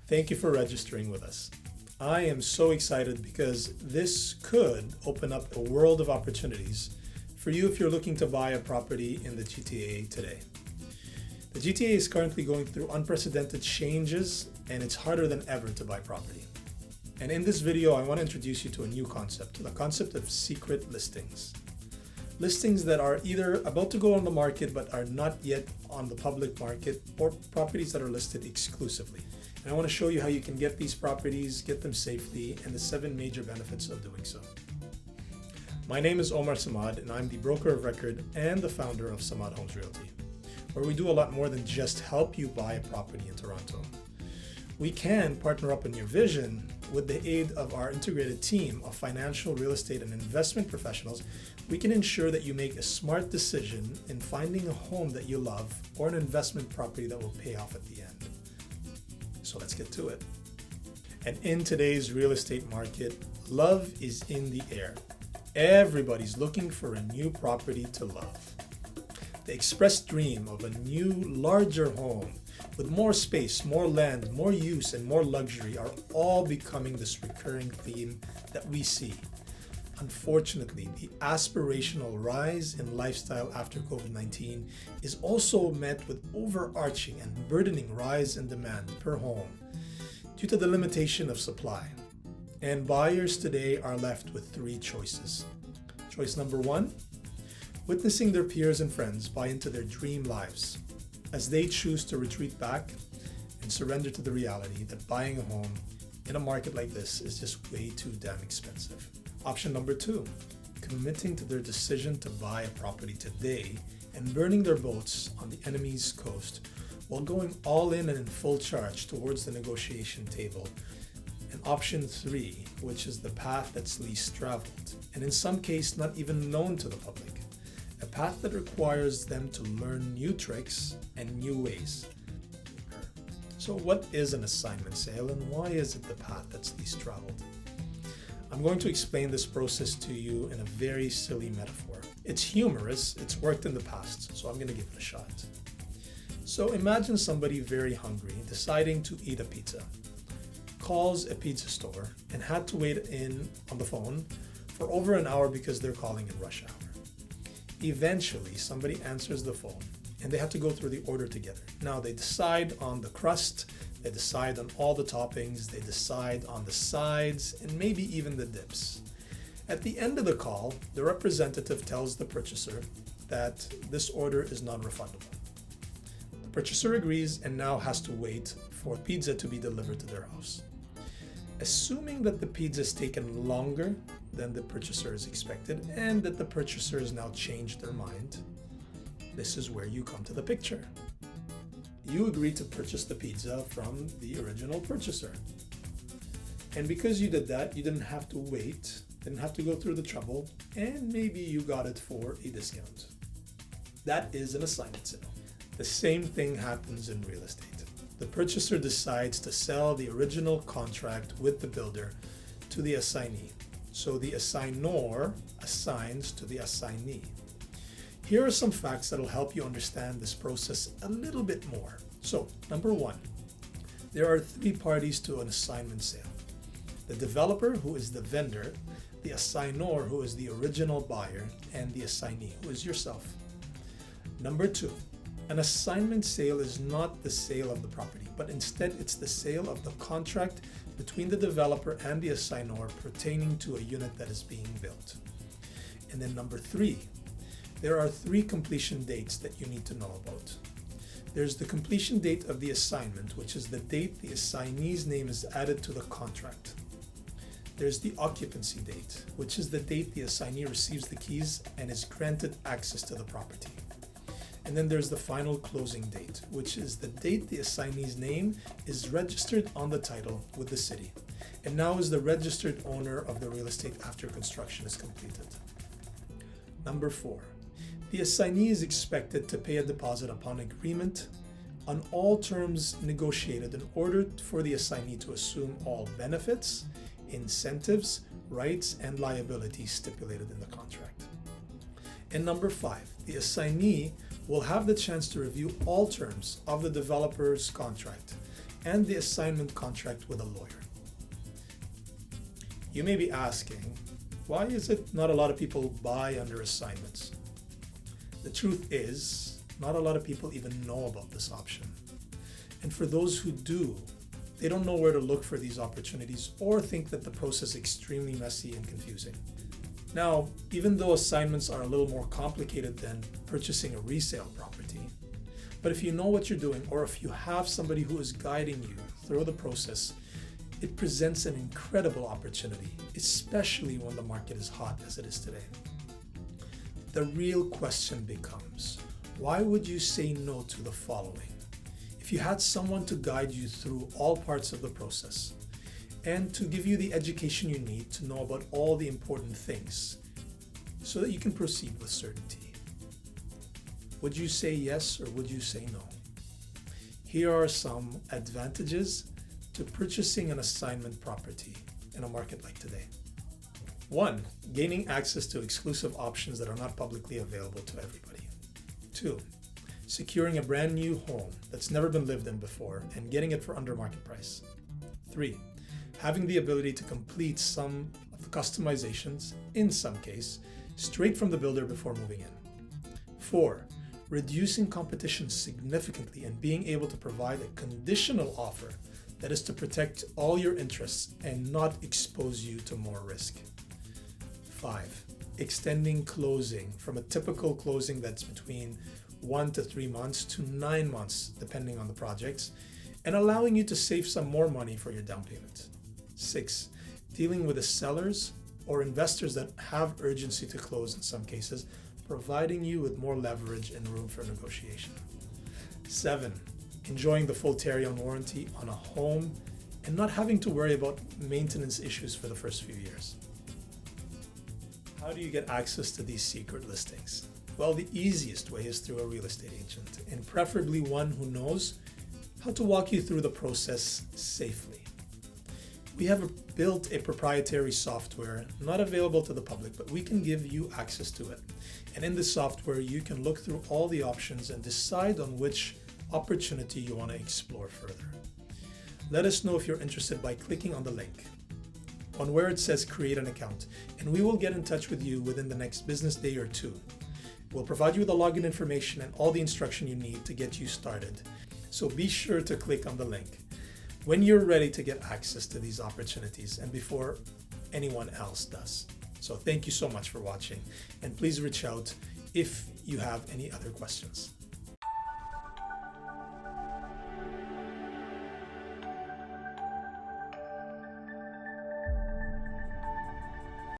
Thank you for registering with us. I am so excited because this could open up a world of opportunities for you if you're looking to buy a property in the GTA today. The GTA is currently going through unprecedented changes, and it's harder than ever to buy property. And in this video, I want to introduce you to a new concept, the concept of secret listings. Listings that are either about to go on the market but are not yet on the public market, or properties that are listed exclusively. And I want to show you how you can get these properties, get them safely, and the 7 major benefits of doing so. My name is Omar Samad, and I'm the broker of record and the founder of Samad Homes Realty, where we do a lot more than just help you buy a property in Toronto. We can partner up on your vision with the aid of our integrated team of financial, real estate, and investment professionals. We can ensure that you make a smart decision in finding a home that you love or an investment property that will pay off at the end. So let's get to it. And in today's real estate market, love is in the air. Everybody's looking for a new property to love. The expressed dream of a new, larger home with more space, more land, more use, and more luxury are all becoming this recurring theme that we see. Unfortunately, the aspirational rise in lifestyle after COVID-19 is also met with overarching and burdening rise in demand per home due to the limitation of supply. And buyers today are left with 3 choices. Choice number 1, witnessing their peers and friends buy into their dream lives as they choose to retreat back and surrender to the reality that buying a home in a market like this is just way too damn expensive. Option number 2, committing to their decision to buy a property today and burning their boats on the enemy's coast while going all in and in full charge towards the negotiation table. And option 3, which is the path that's least traveled, and in some cases not even known to the public. A path that requires them to learn new tricks and new ways. So what is an assignment sale, and why is it the path that's least traveled? I'm going to explain this process to you in a very silly metaphor. It's humorous, it's worked in the past, so I'm going to give it a shot. So imagine somebody very hungry deciding to eat a pizza, calls a pizza store, and had to wait in on the phone for over an hour because they're calling in rush hour. Eventually, somebody answers the phone and they have to go through the order together. Now they decide on the crust, they decide on all the toppings, they decide on the sides, and maybe even the dips. At the end of the call, the representative tells the purchaser that this order is non-refundable. The purchaser agrees and now has to wait for pizza to be delivered to their house. Assuming that the pizza is taken longer than the purchaser is expected and that the purchaser has now changed their mind, this is where you come to the picture. You agree to purchase the pizza from the original purchaser. And because you did that, you didn't have to wait, didn't have to go through the trouble, and maybe you got it for a discount. That is an assignment sale. The same thing happens in real estate. The purchaser decides to sell the original contract with the builder to the assignee. So the assignor assigns to the assignee. Here are some facts that will help you understand this process a little bit more. So, number 1, there are 3 parties to an assignment sale. The developer, who is the vendor, the assignor, who is the original buyer, and the assignee, who is yourself. Number 2, an assignment sale is not the sale of the property, but instead it's the sale of the contract between the developer and the assignor pertaining to a unit that is being built. And then number 3, there are 3 completion dates that you need to know about. There's the completion date of the assignment, which is the date the assignee's name is added to the contract. There's the occupancy date, which is the date the assignee receives the keys and is granted access to the property. And then there's the final closing date, which is the date the assignee's name is registered on the title with the city, and now is the registered owner of the real estate after construction is completed. Number 4, the assignee is expected to pay a deposit upon agreement on all terms negotiated in order for the assignee to assume all benefits, incentives, rights, and liabilities stipulated in the contract. And number 5, the assignee will have the chance to review all terms of the developer's contract and the assignment contract with a lawyer. You may be asking, why is it not a lot of people buy under assignments? The truth is, not a lot of people even know about this option. And for those who do, they don't know where to look for these opportunities or think that the process is extremely messy and confusing. Now, even though assignments are a little more complicated than purchasing a resale property, but if you know what you're doing or if you have somebody who is guiding you through the process, it presents an incredible opportunity, especially when the market is hot as it is today. The real question becomes, why would you say no to the following? If you had someone to guide you through all parts of the process and to give you the education you need to know about all the important things so that you can proceed with certainty, would you say yes or would you say no? Here are some advantages to purchasing an assignment property in a market like today. 1. Gaining access to exclusive options that are not publicly available to everybody. 2. Securing a brand new home that's never been lived in before and getting it for under market price. 3. Having the ability to complete some of the customizations, in some case, straight from the builder before moving in. 4. Reducing competition significantly and being able to provide a conditional offer that is to protect all your interests and not expose you to more risk. 5. Extending closing from a typical closing that's between 1 to 3 months to 9 months, depending on the projects, and allowing you to save some more money for your down payment. 6. Dealing with the sellers or investors that have urgency to close in some cases, providing you with more leverage and room for negotiation. 7. Enjoying the full Tarion warranty on a home and not having to worry about maintenance issues for the first few years. How do you get access to these secret listings? Well, the easiest way is through a real estate agent, and preferably one who knows how to walk you through the process safely. We have built a proprietary software not available to the public, but we can give you access to it. And in this software, you can look through all the options and decide on which opportunity you want to explore further. Let us know if you're interested by clicking on the link on where it says create an account, and we will get in touch with you within the next business day or 2. We'll provide you with the login information and all the instruction you need to get you started. So be sure to click on the link when you're ready to get access to these opportunities and before anyone else does. So thank you so much for watching, and please reach out if you have any other questions.